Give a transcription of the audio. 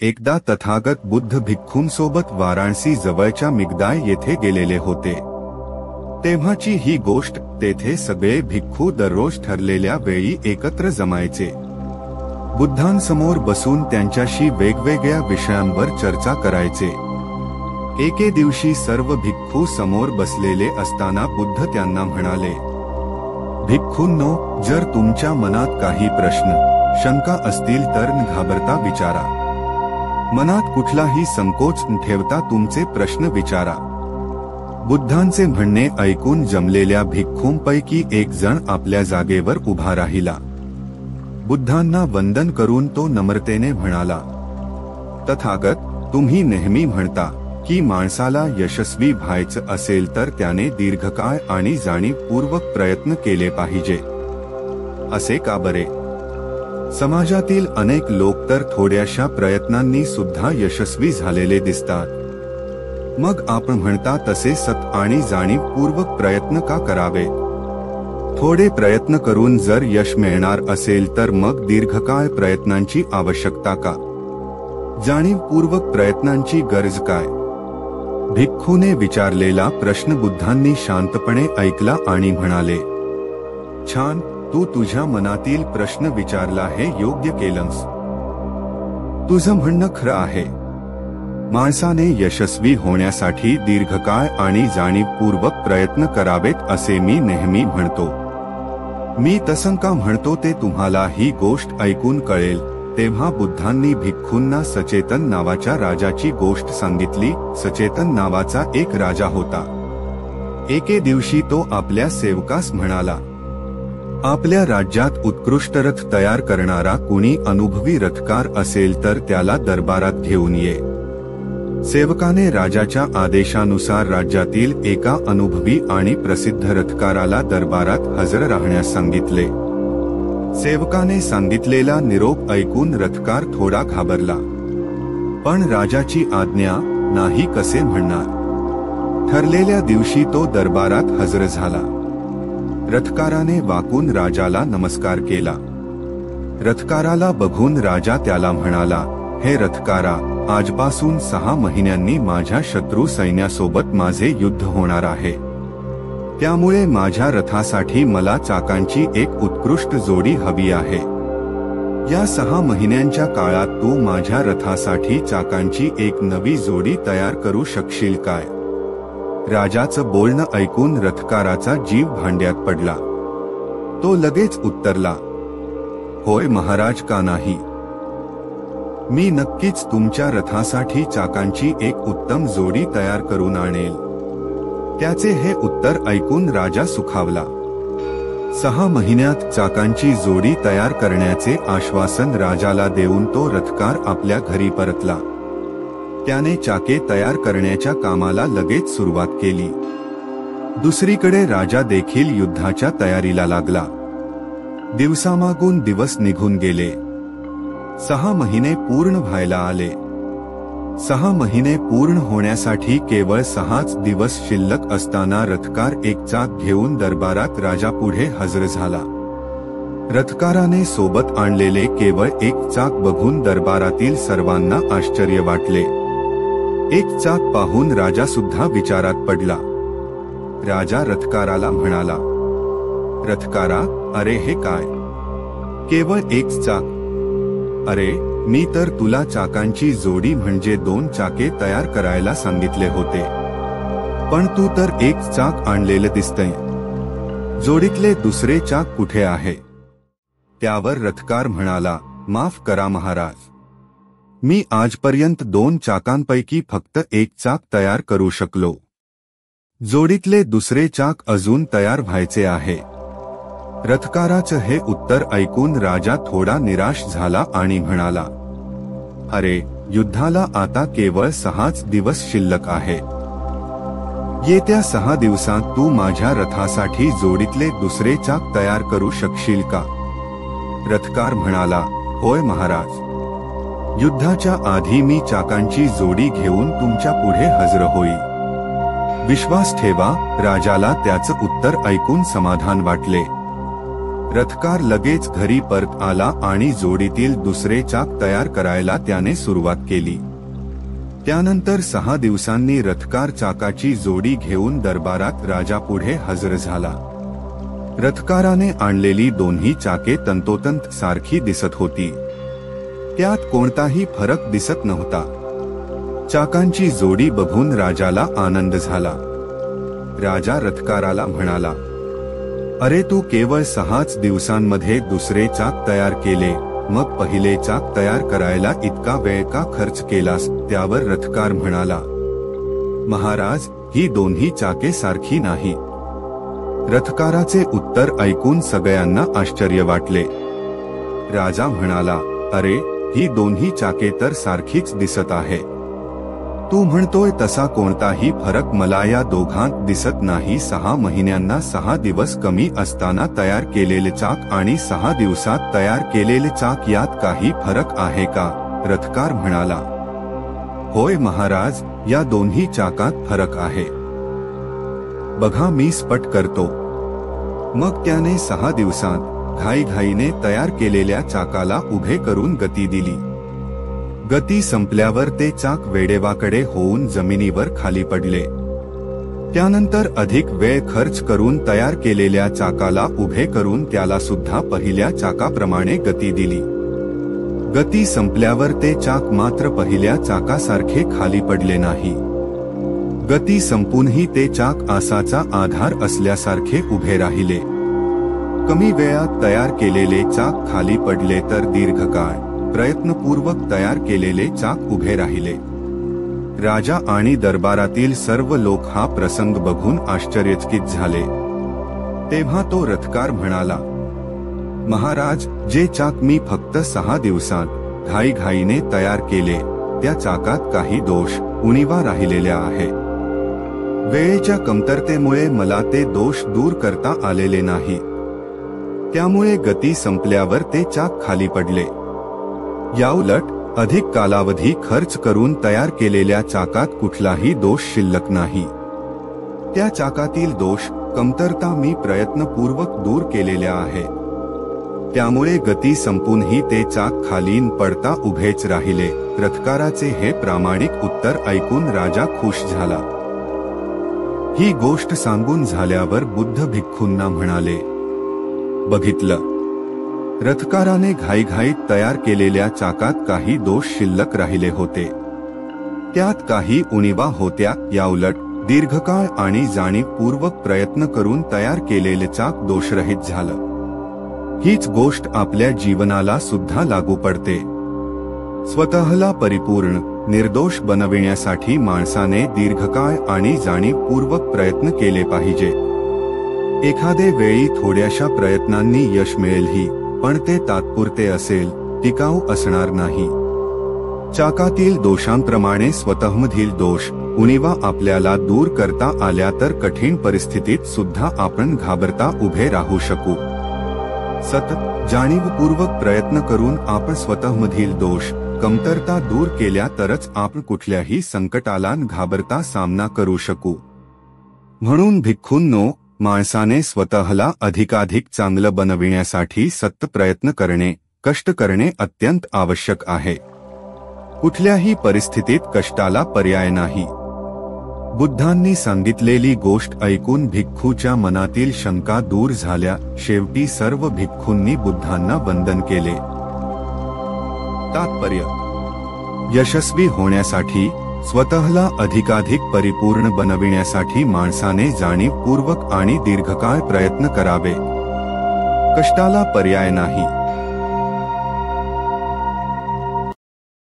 एकदा तथागत बुद्ध भिक्खूंसोबत वाराणसी जवळच्या मिगदाय येथे गेलेले होते। तेव्हाची ही गोष्ट। तेथे सगळे भिक्खू दररोज ठरलेल्या वेळी एकत्र जमायचे। बुद्धांसमोर बसून त्यांच्याशी वेगवेगळ्या विषयांवर चर्चा करायचे। एके दिवशी सर्व भिक्खू समोर बसलेले असताना बुद्ध त्यांना म्हणाले, भिक्खूंनो, जर तुमच्या मनात काही प्रश्न शंका असतील तर न घाबरता विचारा। मनात कुठलाही संकोच न ठेवता तुमचे प्रश्न विचारा। बुद्धांचे म्हणणे ऐकून जमलेल्या भिक्खूंपैकी एक जण आपल्या जागेवर उभा राहिला। बुद्धांना वंदन करून तो नम्रतेने म्हणाला, तथागत, तुम्ही नेहमी म्हणता की माणसाला यशस्वी व्हायचं असेल तर त्याने दीर्घकाळ आणि जाणीवपूर्वक प्रयत्न केले पाहिजे। असे का बरे? समाजातील अनेक लोक तर थोड्याशा प्रयत्नांनी सुद्धा यशस्वी झालेले दिसतात। मग आपण म्हणता तसे सत आणि जाणीवपूर्वक प्रयत्न का करावे? थोडे प्रयत्न करून जर यश मिळणार असेल तर मग दीर्घकाळ प्रयत्नांची आवश्यकता का? जाणीवपूर्वक प्रयत्नांची गरज काय? भिक्खूने विचारलेला प्रश्न बुद्धांनी शांतपणे ऐकला आणि म्हणाले, छान, तू तुझ्या मनातील प्रश्न विचारला हे योग्य केलंस। तुझं म्हणणं खरं आहे। माणसाने यशस्वी होण्यासाठी दीर्घकाळ आणि जाणीवपूर्वक प्रयत्न करावेत असे मी नेहमी म्हणतो। मी तसं का म्हणतो ते तुम्हाला ही गोष्ट ऐकून कळेल। तेव्हा बुद्धांनी भिक्खूंना सचेतन नावाच्या राजाची गोष्ट सांगितली। सचेतन नावाचा एक राजा होता। एके दिवशी तो आपल्या सेवकास म्हणाला, आपल्या राज्यात उत्कृष्ट रथ तयार करणारा कुणी अनुभवी रथकार असेल तर त्याला दरबारात घेऊन ये। सेवकाने राजाच्या आदेशानुसार राज्यातील एका अनुभवी आणि प्रसिद्ध रथकाराला दरबारात हजर राहण्यास सांगितले। सेवकाने सांगितलेला निरोप ऐकून रथकार थोडा घाबरला, पण राजाची आज्ञा नाही कसे म्हणणार। ठरलेल्या दिवशी तो दरबारात हजर झाला। रथकाराने वाकून राजाला नमस्कार केला। रथकाराला बघून राजा त्याला म्हणाला, हे रथकारा, आजपासून 6 महिन्यांनी माझ्या शत्रू सैन्यासोबत माझे युद्ध होणार आहे। त्यामुळे माझ्या रथासाठी मला चाकांची एक उत्कृष्ट जोडी हवी आहे। या 6 महिन्यांच्या काळात तू माझ्या रथासाठी चाकांची एक नवी जोडी तयार करू शकशील काय? राजाचं बोलणं ऐकून रथकाराचा जीव भांड्यात पडला। तो लगेच उत्तरला, होय महाराज, का नाही? मी नक्कीच तुमच्या रथासाठी चाकांची एक उत्तम जोडी तयार करून आणेल। त्याचे हे उत्तर ऐकून राजा सुखावला। 6 महिन्यात चाकांची जोडी तयार करण्याचे आश्वासन राजाला देऊन तो रथकार आपल्या घरी परतला। त्याने चाके तयार करण्याच्या कामाला लगेच सुरुवात केली। दुसरीकडे राजा देखील युद्धाच्या तयारीला लागला। दिवसामागून दिवस निघून गेले। 6 महिने पूर्ण व्हायला आले। 6 महिने पूर्ण होण्यासाठी केवळ 6च दिवस शिल्लक असताना रथकार एक चाक घेऊन दरबारात राजापुढे हजर झाला। रथकाराने सोबत आणलेले केवळ एक चाक बघून दरबारातील सर्वांना आश्चर्य वाटले। एक चाक पाहून राजा सुद्धा विचारात पडला। राजा रथकाराला म्हणाला, रथकारा, अरे हे काय? केवळ एक चाक? अरे, मी तर तुला चाकांची जोडी म्हणजे 2 चाके तयार करायला सांगितले होते, पण तू तर एक चाक आणलेले दिसतंय। जोडीतले दुसरे चाक कुठे आहे? त्यावर रथकार म्हणाला, माफ करा महाराज, मी आजपर्यंत 2 चाकांपैकी फक्त एक चाक तयार करू शकलो। जोडीतले दुसरे चाक अजून तयार व्हायचे आहे। रथकाराचं हे उत्तर ऐकून राजा थोडा निराश झाला आणि म्हणाला, अरे, युद्धाला आता केवळ 6च दिवस शिल्लक आहे। येत्या 6 दिवसांत तू माझ्या रथासाठी जोडीतले दुसरे चाक तयार करू शकशील का? रथकार म्हणाला, होय महाराज, युद्धाच्या आधी मी चाकांची जोडी घेऊन तुमच्या पुढे हजर होईल। विश्वास ठेवा। राजाला त्याचं उत्तर ऐकून समाधान वाटले। रथकार लगेच घरी परत आला आणि जोडीतील दुसरे चाक तयार करायला त्याने सुरुवात केली. त्यानंतर 6 दिवसांनी रथकार चाकाची जोडी घेऊन दरबारात राजापुढे हजर झाला. रथकाराने आणलेली दोन्ही चाके तंतोतंत सारखी दिसत होती. त्यात कोणताही फरक दिसत नव्हता. चाकांची जोडी बघून राजाला आनंद झाला. राजा रथकाराला म्हणाला, अरे तू केवळ 6च दिवसांमध्ये दुसरे चाक तयार केले, मग पहिले चाक तयार करायला इतका वेळ का खर्च केलास? त्यावर रथकार म्हणाला, महाराज, ही दोन्ही चाके सारखी नाही. रथकाराचे उत्तर ऐकून सगळ्यांना आश्चर्य वाटले. राजा म्हणाला, अरे, ही दोन्ही चाके तर सारखीच दिसत आहे. तू म्हणतोय तसा कोणताही फरक मला या दोघांत दिसत नाही. 6 महिन्यांना 6 दिवस कमी असताना तयार केलेले चाक आणि 6 दिवसात तयार केलेले चाक यात काही फरक आहे का? रथकार म्हणाला, होय महाराज, या दोन्ही चाकात फरक आहे. बघा, मी स्पष्ट करतो. मग त्याने 6 दिवसांत घाईघाईने तयार केलेल्या चाकाला उभे करून गती दिली. गती संपल्यावर ते चाक वेडेवाकडे होऊन जमिनीवर खाली पडले. त्यानंतर अधिक वेळ खर्च करून तयार केलेल्या चाकाला उभे करून त्याला सुद्धा पहिल्या चाकाप्रमाणे गती दिली. गती संपल्यावर ते चाक मात्र पहिल्या चाकासारखे खाली पडले नाही. गती संपूनही ते चाक आसाचा आधार असल्यासारखे उभे राहिले. कमी वेळात तयार केलेले चाक खाली पडले तर दीर्घकाळ प्रयत्नपूर्वक तयार केलेले चाक उभे राहिले. राजा आणि दरबारातील सर्व लोक हा प्रसंग बघून आश्चर्यचकित झाले. तेव्हा तो रथकार म्हणाला, महाराज, जे चाक मी फक्त 6 दिवसांत घाईघाईने तयार केले, त्या चाकात काही दोष, उणिवा राहिलेल्या आहे. वेळेच्या कमतरतेमुळे मला ते दोष दूर करता आलेले नाही. त्यामुळे गती संपल्यावर ते चाक खाली पडले. याउलट अधिक कालावधी खर्च करून तयार केलेल्या चाकात कुठलाही दोष शिल्लक नाही. त्या चाकातील दोष, कमतरता मी प्रयत्नपूर्वक दूर केलेल्या आहे. त्यामुळे गती संपूनही ते चाक खाली न पडता उभेच राहिले. रथकाराचे हे प्रामाणिक उत्तर ऐकून राजा खुश झाला. ही गोष्ट सांगून झाल्यावर बुद्ध भिक्खूंना म्हणाले, बघितलं, रथकाराने घाईघाईत तयार केलेल्या चाकात काही दोष शिल्लक राहिले होते. त्यात काही उणिवा होत्या. याउलट दीर्घकाळ आणि जाणीवपूर्वक प्रयत्न करून तयार केलेले चाक दोषरहित झालं. हीच गोष्ट आपल्या जीवनाला सुद्धा लागू पडते. स्वतःला परिपूर्ण, निर्दोष बनविण्यासाठी माणसाने दीर्घकाळ आणि जाणीवपूर्वक प्रयत्न केले पाहिजे. एखादे वेळी थोड्याशा प्रयत्नांनी यश मिळेलही, पण ते तात्पुरते असेल, टिकाऊ असणार नाही. चाकातील दोषांप्रमाणे स्वतःमधील दोष, उणिवा आपल्याला दूर करता आल्या तर कठीण परिस्थितीत सुद्धा आपण घाबरता उभे राहू शकू. सतत जाणीवपूर्वक प्रयत्न करून आपण स्वतःमधील दोष, कमतरता दूर केल्या तरच आपण कुठल्याही संकटाला घाबरता सामना करू शकू. म्हणून भिक्खूंनो, माणसाने स्वतःला अधिकाधिक चांगलं बनविण्यासाठी सतत प्रयत्न करणे, कष्ट करणे अत्यंत आवश्यक आहे. कुठल्याही परिस्थितीत कष्टाला पर्याय नाही. बुद्धांनी सांगितलेली गोष्ट ऐकून भिक्खूच्या मनातील शंका दूर झाल्या. शेवटी सर्व भिक्खूंनी बुद्धांना वंदन केले. तात्पर्य: यशस्वी होण्यासाठी, स्वतःला अधिकाधिक परिपूर्ण बनविण्यासाठी माणसाने जाणीवपूर्वक आणि दीर्घकाळ प्रयत्न करावे. कष्टाला पर्याय नाही.